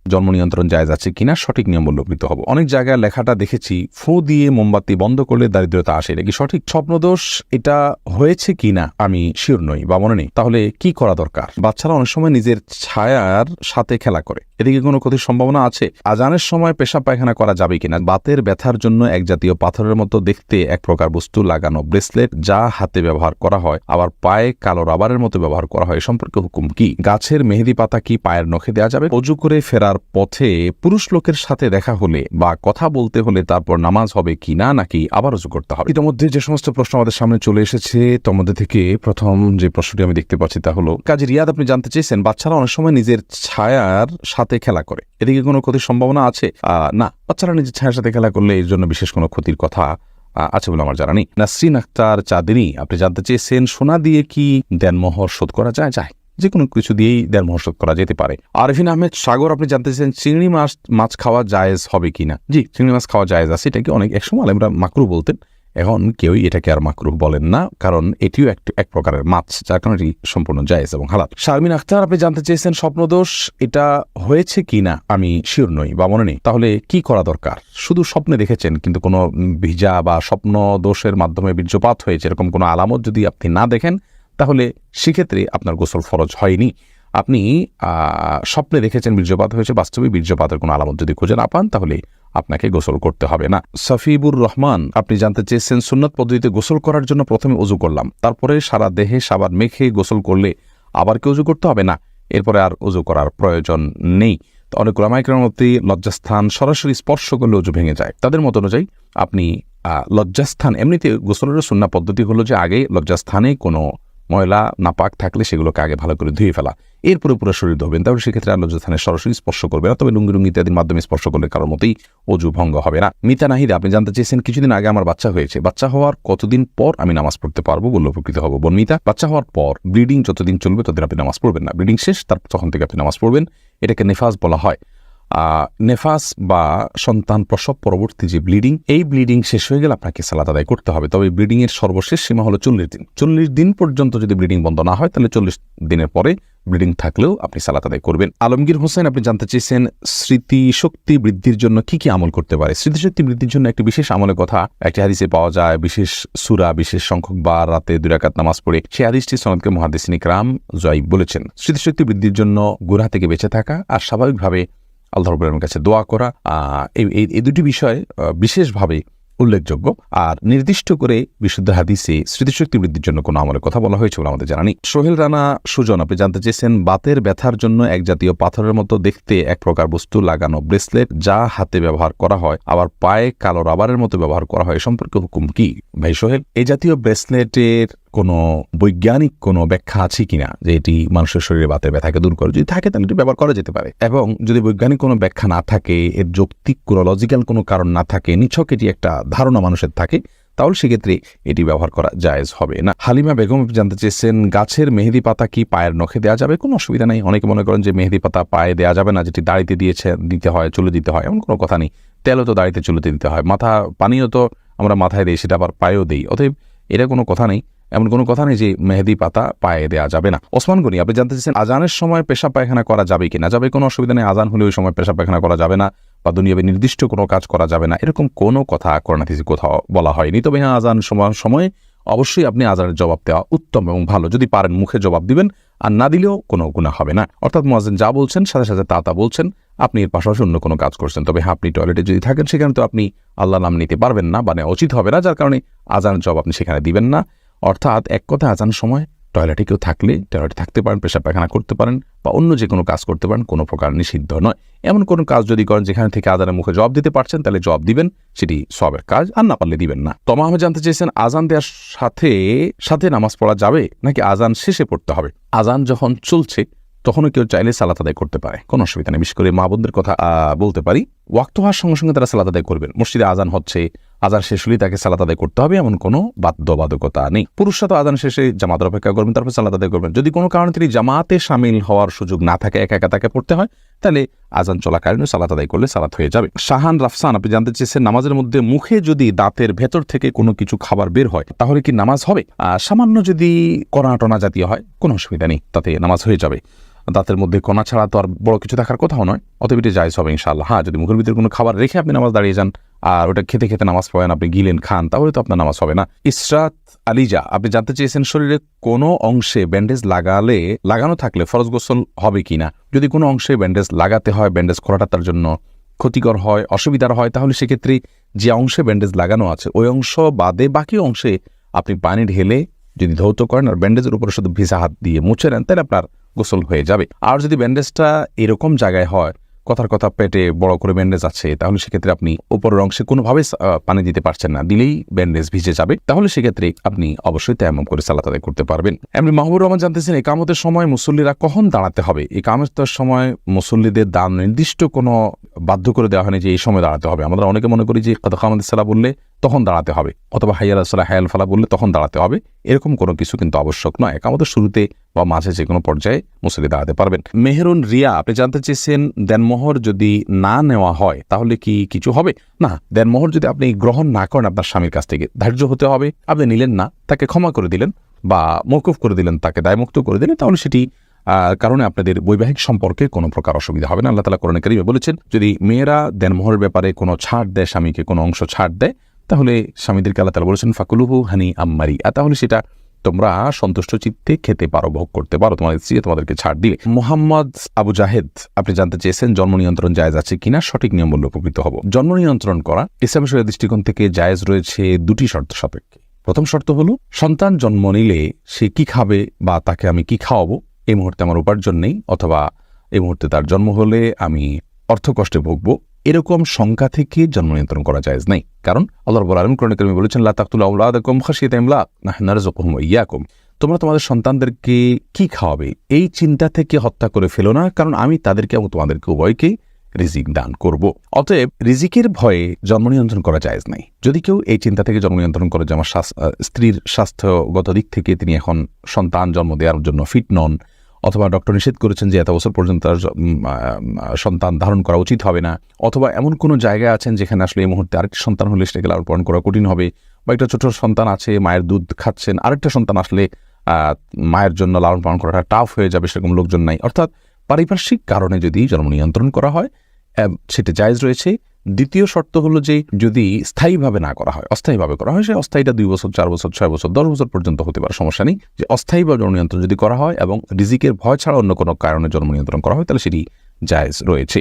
জন্ম নিয়ন্ত্রণ জায়েজ আছে কিনা সঠিক নিয়ম উল্লেখিত হবো। অনেক জায়গায় লেখাটা দেখেছি ফু দিয়ে মোমবাতি বন্ধ করলে দারিদ্রতা আসে, এটা কি সঠিক? স্বপ্নদোষ এটা হয়েছে কিনা আমি শিওর নই বা মনে নেই। তাহলে কি করা দরকার? বাচ্চারা অনেক সময় নিজের ছায়ার সাথে খেলা করে, এদিকে কোনো ক্ষতির সম্ভাবনা আছে? আজানের সময় পেশাব পায়খানা করা যাবে কিনা? বাতের ব্যথার জন্য এক জাতীয় পাথরের মতো দেখতে এক প্রকার বস্তু লাগানো ব্রেসলেট যা হাতে ব্যবহার করা হয় আবার পায়ে কালো রাবারের মতো ব্যবহার করা হয়, সম্পর্কে হুকুম কি? গাছের মেহেদি পাতা কি পায়ের নখে দেওয়া যাবে? অজু করে ফেরার পথে পুরুষ লোকের সাথে দেখা হলে বা কথা বলতে হলে তারপর নামাজ হবে কিনা, নাকি আবার অজু করতে হবে? ইতিমধ্যে যে সমস্ত প্রশ্ন আমাদের সামনে চলে এসেছে তার মধ্যে থেকে প্রথম যে প্রশ্নটি আমি দেখতে পাচ্ছি তা হলো, কাজী রিয়াদ আপনি জানতে চেয়েছেন বাচ্চারা অনেক সময় নিজের ছায়ার সাথে খেলা করে, এদিকে কোনো ক্ষতির সম্ভাবনা আছে? না, বাচ্চারা নিজের ছায়ার সাথে খেলা করলে এর জন্য বিশেষ কোনো ক্ষতির কথা আছে বলে আমার জানা নেই। নাসরিন আক্তার চাঁদনী আপনি জানতে চেয়েছেন সোনা দিয়ে কি দেনমোহর শোধ করা যায়? যে কোনো কিছু দিয়েই দেনমোহর শোধ করা যেতে পারে। আরিফিন আহমেদ সাগর আপনি জানতে চেয়েছেন চিংড়ি মাছ খাওয়া জায়েজ হবে কিনা? জি, চিংড়ি মাছ খাওয়া জায়েজ আছে। এটাকে অনেক একসময় আলেমরা মাকরুহ বলতেন, এখন কেউই এটাকে আর মাকরুহ বলেন না, কারণ এটিও এক প্রকারের মাছ, যার কারণে এটি সম্পূর্ণ জায়েজ এবং হালাল। শারমিন আখতার আপনি জানতে চেয়েছেন স্বপ্নদোষ এটা হয়েছে কিনা আমি শিওর নই বা মনে নেই। তাহলে কি করা দরকার? শুধু স্বপ্নে দেখেছেন কিন্তু কোনো ভিজা বা স্বপ্ন দোষের মাধ্যমে বীর্যপাত হয়েছে এরকম কোনো আলামত যদি আপনি না দেখেন তাহলে সেক্ষেত্রে আপনার গোসল ফরজ হয়নি। আপনি স্বপ্নে দেখেছেন বীর্যপাত হয়েছে, বাস্তবে বীর্যপাতের কোনো আলামত যদি খুঁজে না পান তাহলে আপনাকে গোসল করতে হবে না। সফিবুর রহমান আপনি জানতে চেয়েছেন সুন্নত পদ্ধতিতে গোসল করার জন্য প্রথমে ওযু করলাম, তারপরে সারা দেহে সাবান মেখে গোসল করলে আবার কি ওযু করতে হবে? না, এরপরে আর ওযু করার প্রয়োজন নেই। তো অনেক উলামায়ে কেরামের মতে লজ্জাস্থান সরাসরি স্পর্শ করলে ওযু ভেঙে যায়। তাদের মত অনুযায়ী আপনি লজ্জাস্থান, এমনিতে গোসলের সুন্নাহ পদ্ধতি হলো যে আগে লজ্জাস্থানে কোনো ময়লা নাপাক থাকলে সেগুলোকে আগে ভালো করে ধুয়ে ফেলা, এরপরে পুরো শরীর ধোবেন, তাহলে সেক্ষেত্রে আর লজ্জাস্থানে সরাসরি স্পর্শ করবে না। তবে লুঙ্গি ইত্যাদির মাধ্যমে স্পর্শ করলে কারোর মতেই অজু ভঙ্গ হবে না। মিতা নাহিদা আপনি জানতে চেয়েছেন কিছুদিন আগে আমার বাচ্চা হয়েছে, বাচ্চা হওয়ার কতদিন পর আমি নামাজ পড়তে পারবো বললে উপকৃত হবো? বোন মিতা, বাচ্চা হওয়ার পর ব্লিডিং যতদিন চলবে ততদিন আপনি নামাজ পড়বেন না, ব্লিডিং শেষ তখন থেকে আপনি নামাজ পড়বেন। এটাকে নেফাস বলা হয়। নেফাস বা সন্তান প্রসব পরবর্তী যে ব্লিডিং, এই ব্লিডিং শেষ হয়ে গেলে আপনাকে সালাত আদায় করতে হবে। তবে ব্লিডিং এর সর্বশেষ সীমা হলো 40 দিন। 40 দিন পর্যন্ত যদি ব্লিডিং বন্ধ না হয় তাহলে 40 দিনের পরে ব্লিডিং থাকলেও আপনি সালাত আদায় করবেন। আলমগীর হোসেন আপনি জানতে চেয়েছেন স্মৃতিশক্তি বৃদ্ধির জন্য কি কি আমল করতে পারে? স্মৃতিশক্তি বৃদ্ধির জন্য একটি বিশেষ আমলের কথা একটি হাদিসে পাওয়া যায়, বিশেষ সূরা বিশেষ সংখ্যক বার রাতে 2 রাকাত নামাজ পড়ে। সেই হাদিসটি সনদকে মুহাদ্দিসিন ইকরাম যায়িব বলেছেন। স্মৃতিশক্তি বৃদ্ধির জন্য গুনাহ থেকে বেঁচে থাকা আর স্বাভাবিকভাবে আল্লাহ রাব্বুল আলামিনের কাছে দোয়া করা, এই দুটি বিষয় বিশেষভাবে উল্লেখযোগ্য। আর নির্দিষ্ট করে বিশুদ্ধ হাদিসে স্মৃতিশক্তি বৃদ্ধির জন্য কোনো আমলের কথা বলা হয়েছে বলে আমাদের জানা নেই। সোহেল রানা সুজন আপনি জানতে চেয়েছেন বাতের ব্যথার জন্য এক জাতীয় পাথরের মতো দেখতে এক প্রকার বস্তু লাগানো ব্রেসলেট যা হাতে ব্যবহার করা হয় আবার পায়ে কালো রাবারের মতো ব্যবহার করা হয়, সম্পর্কে হুকুম কি? ভাই সোহেল, এই জাতীয় ব্রেসলেটের কোনো বৈজ্ঞানিক কোনো ব্যাখ্যা আছে কিনা যে এটি মানুষের শরীরে বাতের ব্যথাকে দূর করে? যদি থাকে তাহলে এটি ব্যবহার করা যেতে পারে, এবং যদি বৈজ্ঞানিক কোনো ব্যাখ্যা না থাকে, এর যৌক্তিক কোনো লজিক্যাল কোনো কারণ না থাকে, নিছক এটি একটা ধারণা মানুষের থাকে, তাহলে সেক্ষেত্রে এটি ব্যবহার করা জায়েজ হবে না। হালিমা বেগম জানতে চেয়েছেন গাছের মেহেদি পাতা কি পায়ের নখে দেওয়া যাবে? কোনো অসুবিধা নেই। অনেকে মনে করেন যে মেহেদি পাতা পায়ে দেওয়া যাবে না, যেটি দাড়িতে দিতে হয়, চুলে দিতে হয়, এমন কোনো কথা নেই। তেলও তো দাড়িতে চুলেতে দিতে হয়, পানিও তো আমরা মাথায় দিই, সেটা আবার পায়েও দিই। অতএব এটা কোনো কথা নেই, এমন কোনো কথা নেই যে মেহেদি পাতা পায়ে দেওয়া যাবে না। ওসমান গনি আপনি জানতে চাইছেন আজানের সময় পেশাব পায়খানা করা যাবে কিনা? যাবে, কোনো অসুবিধা নেই। আজান হলে ওই সময় পেশাব পায়খানা করা যাবে না বা দুনিয়াবে নির্দিষ্ট কোনো কাজ করা যাবে না, এরকম কোনো কথা কোরআন হাদিসে কোথাও বলা হয়নি। তবে হ্যাঁ, আজান সময় অবশ্যই আপনি আজানের জবাব দেওয়া উত্তম এবং ভালো। যদি পারেন মুখে জবাব দিবেন, আর না দিলেও কোনো গুনাহ হবে না। অর্থাৎ মুয়াজ্জিন যা বলছেন সাথে সাথে তা বলছেন, আপনি এর পাশাপাশি অন্য কোনো কাজ করছেন। তবে হ্যাঁ, আপনি টয়লেটে যদি থাকেন সেখানে তো আপনি আল্লাহ নাম নিতে পারবেন না, মানে উচিত হবে না, যার কারণে আজানের জবাব আপনি সেখানে দিবেন না। অর্থাৎ এক কথা, আজান সময় টয়লেটে কেউ থাকলে টয়লেটে থাকতে পারেন, পেশাব পায়খানা করতে পারেন বা অন্য যে কোনো কাজ করতে পারেন, কোনো প্রকার নিষিদ্ধ নয়। এমন কোনো কাজ যদি করেন যেখানে থেকে আজানের মুখে জবাব দিতে পারছেন তাহলে জবাব দিবেন, সেটি সবের কাজ, আর না পারলে দিবেন না। তমা আহমেদ জানতে চেয়েছেন আজান দেওয়ার সাথে নামাজ পড়া যাবে নাকি আজান শেষে পড়তে হবে? আজান যখন চলছে তখনও কেউ চাইলে সালাত আদায় করতে পারে, কোনো অসুবিধা নেই। বিশেষ করে মা বোনদের কথা বলতে পারি, ওয়াক্ত হওয়ার সঙ্গে সঙ্গে তারা সালাত আদায় করবেন। মসজিদে আজান হচ্ছে, আজান শেষ হলেই তাকে সালাত আদায় করতে হবে, এমন কোনো বাধ্যবাধকতা নেই। পুরুষরা তো আজান শেষে জামাতের অপেক্ষা করবেন, তারপর সালাত আদায় করবেন। যদি কোনো কারণে তিনি জামাতে শামিল হওয়ার সুযোগ না থাকে, একা একা তাকে পড়তে হয়, তাহলে আজান চলাকালীন সালাত আদায় করলে সালাত হয়ে যাবে। শাহান রাফসান আপনি জানতে চেয়েছেন নামাজের মধ্যে মুখে যদি দাঁতের ভেতর থেকে কোনো কিছু খাবার বের হয় তাহলে কি নামাজ হবে? সামান্য যদি কণা টনা জাতীয় হয় কোনো অসুবিধা নেই, তাতে নামাজ হয়ে যাবে। দাঁতের মধ্যে কণা ছাড়া তো আর বড় কিছু থাকার কোথাও নয়, অতএব এটা জায়েজ হবে ইনশাআল্লাহ। হ্যাঁ, যদি মুখের ভিতরে কোনো খাবার রেখে আপনি নামাজ দাঁড়িয়ে যান আর ওটা খেতে খেতে নামাজ পড়েন, আপনি গিলেন খান, তাহলে তো আপনার নামাজ হবে না। ইসরাত আলিজা, আপনি জানতে চেয়েছেন শরীরে কোনো অংশে ব্যান্ডেজ লাগানো থাকলে ফরজ গোসল হবে কিনা। যদি কোনো অংশে ব্যান্ডেজ লাগাতে হয়, ব্যান্ডেজ করাটা তার জন্য ক্ষতিকর হয়, অসুবিধার হয়, তাহলে সেক্ষেত্রে যে অংশে ব্যান্ডেজ লাগানো আছে ওই অংশ বাদে বাকি অংশে আপনি পানি ঢেলে যদি ধৌত করেন আর ব্যান্ডেজের উপরে শুধু ভিজা হাত দিয়ে মুছে নেন, তাহলে আপনার গোসল হয়ে যাবে। আর যদি ব্যান্ডেজটা এরকম জায়গায় হয়, কথার কথা পেটে বড় করে ব্যান্ডেজ আছে, তাহলে সেক্ষেত্রে আপনি উপরের অংশে কোনোভাবে পানি দিতে পারছেন না, দিলেই ব্যান্ডেজ ভিজে যাবে, তাহলে সেক্ষেত্রে আপনি অবশ্যই তায়াম্মুম করে সালাত আদায় করতে পারবেন। এমনি মাহবুবুর রহমান জানতেছেন ইকামতের সময় মুসল্লিরা কখন দাঁড়াতে হবে। ইকামতের সময় মুসল্লিদের দান নির্দিষ্ট কোনো বাধ্য করে দেওয়া হয়নি যে এই সময় দাঁড়াতে হবে। আমরা অনেকে মনে করি যে কদ কামাতিস সালাহ বললে তখন দাঁড়াতে হবে, অথবা হাইয়া আলাস সালাহ হায়াল ফালাহ বললে তখন দাঁড়াতে হবে, এরকম কোনো কিছু কিন্তু আবশ্যক নয়। ইকামতের শুরুতে বা মাঝে যে কোনো পর্যায়ে মুসল্লি দাঁড়াতে পারবেন। মেহেরুন রিয়া, আপনি জানতে চেয়েছেন দেনমোহর যদি না নেওয়া হয় তাহলে কি কিছু হবে না। দেনমোহর যদি আপনি গ্রহণ না করেন আপনার স্বামীর কাছ থেকে, ধার্য হতে হবে, আপনি নিলেন না, তাকে ক্ষমা করে দিলেন বা মওকুফ করে দিলেন, তাকে দায়মুক্ত করে দিলেন, তাহলে সেটি কারণে আপনাদের বৈবাহিক সম্পর্কে কোনো প্রকার অসুবিধা হবে না। আল্লাহ তাআলা কোরআনে কারীমে বলেছেন, যদি মেয়েরা দেনমোহরের ব্যাপারে কোনো ছাড় দেয়, স্বামীকে কোনো অংশ ছাড় দেয়, তাহলে স্বামীদেরকে আল্লাহ তাআলা বলেছেন ফাকুলুহু হানি আম্মারি, তাহলে সেটা তোমরা সন্তুষ্ট চিত্তে খেতে পারো, ভোগ করতে পারো, তোমাদের স্ত্রী তোমাদেরকে ছাড় দিলে। মোহাম্মদ আবু জাহেদ, আপনি জানতে চেয়েছেন জন্ম নিয়ন্ত্রণ জায়েজ আছে কিনা, সঠিক নিয়ম বললে উপকৃত হব। জন্ম নিয়ন্ত্রণ করা ইসলামী শরীয়তের দৃষ্টিকোণ থেকে জায়েজ রয়েছে দুটি শর্ত সাপেক্ষে। প্রথম শর্ত হলো সন্তান জন্ম নিলে সে কি খাবে বা তাকে আমি কি খাওয়াবো, এই মুহূর্তে আমার উপার্জন নেই, অথবা এই মুহূর্তে তার জন্ম হলে আমি অর্থকষ্টে ভুগবো, এরকম শঙ্কা থেকে জন্ম নিয়ন্ত্রণ করা জায়েজ নাই। কারণ আল্লাহ রাব্বুল আলামিন কোরআনে কারীমে বলেছেন লা তাকতুলু আওলাদাকুম খাশিয়াতা ইমলাক নাহনু নারযুকুহুম ওয়া ইয়াকুম, তোমরা তোমাদের সন্তানদেরকে কি খাওয়াবে এই চিন্তা থেকে হত্যা করে ফেলো না, কারণ আমি তাদেরকে এবং তোমাদেরকে উভয়কে রিজিক দান করব। অতএব রিজিকের ভয়ে জন্ম নিয়ন্ত্রণ করা জায়েজ নাই। যদি কেউ এই চিন্তা থেকে জন্ম নিয়ন্ত্রণ করে যে আমার স্ত্রীর স্বাস্থ্যগত দিক থেকে তিনি এখন সন্তান জন্ম দেওয়ার জন্য ফিট নন, অথবা ডক্টর নিষেধ করেছেন যে এত বছর পর্যন্ত তার সন্তান ধারণ করা উচিত হবে না, অথবা এমন কোনো জায়গায় আছেন যেখানে আসলে এই মুহূর্তে আরেকটি সন্তান হলে সেটাকে লালন পালন করা কঠিন হবে, বা একটা ছোট সন্তান আছে মায়ের দুধ খাচ্ছেন, আরেকটা সন্তান আসলে মায়ের জন্য লালন পালন করাটা টাফ হয়ে যাবে, সেরকম লোকজন নাই, অর্থাৎ পারিপার্শ্বিক কারণে যদি জন্ম নিয়ন্ত্রণ করা হয় সেটা জায়েজ রয়েছে। দ্বিতীয় শর্ত হলো যে যদি স্থায়ীভাবে না করা হয়, অস্থায়ীভাবে করা হয়, সে অস্থায়ীটা 2 বছর 4 বছর 6 বছর 10 বছর পর্যন্ত হতে পারে, সমস্যা নেই। যে অস্থায়ীভাবে জন্ম নিয়ন্ত্রণ যদি করা হয় এবং রিজিকের ভয় ছাড়া অন্য কোনো কারণে জন্ম নিয়ন্ত্রণ করা হয়, তাহলে সেটি জায়েজ রয়েছে।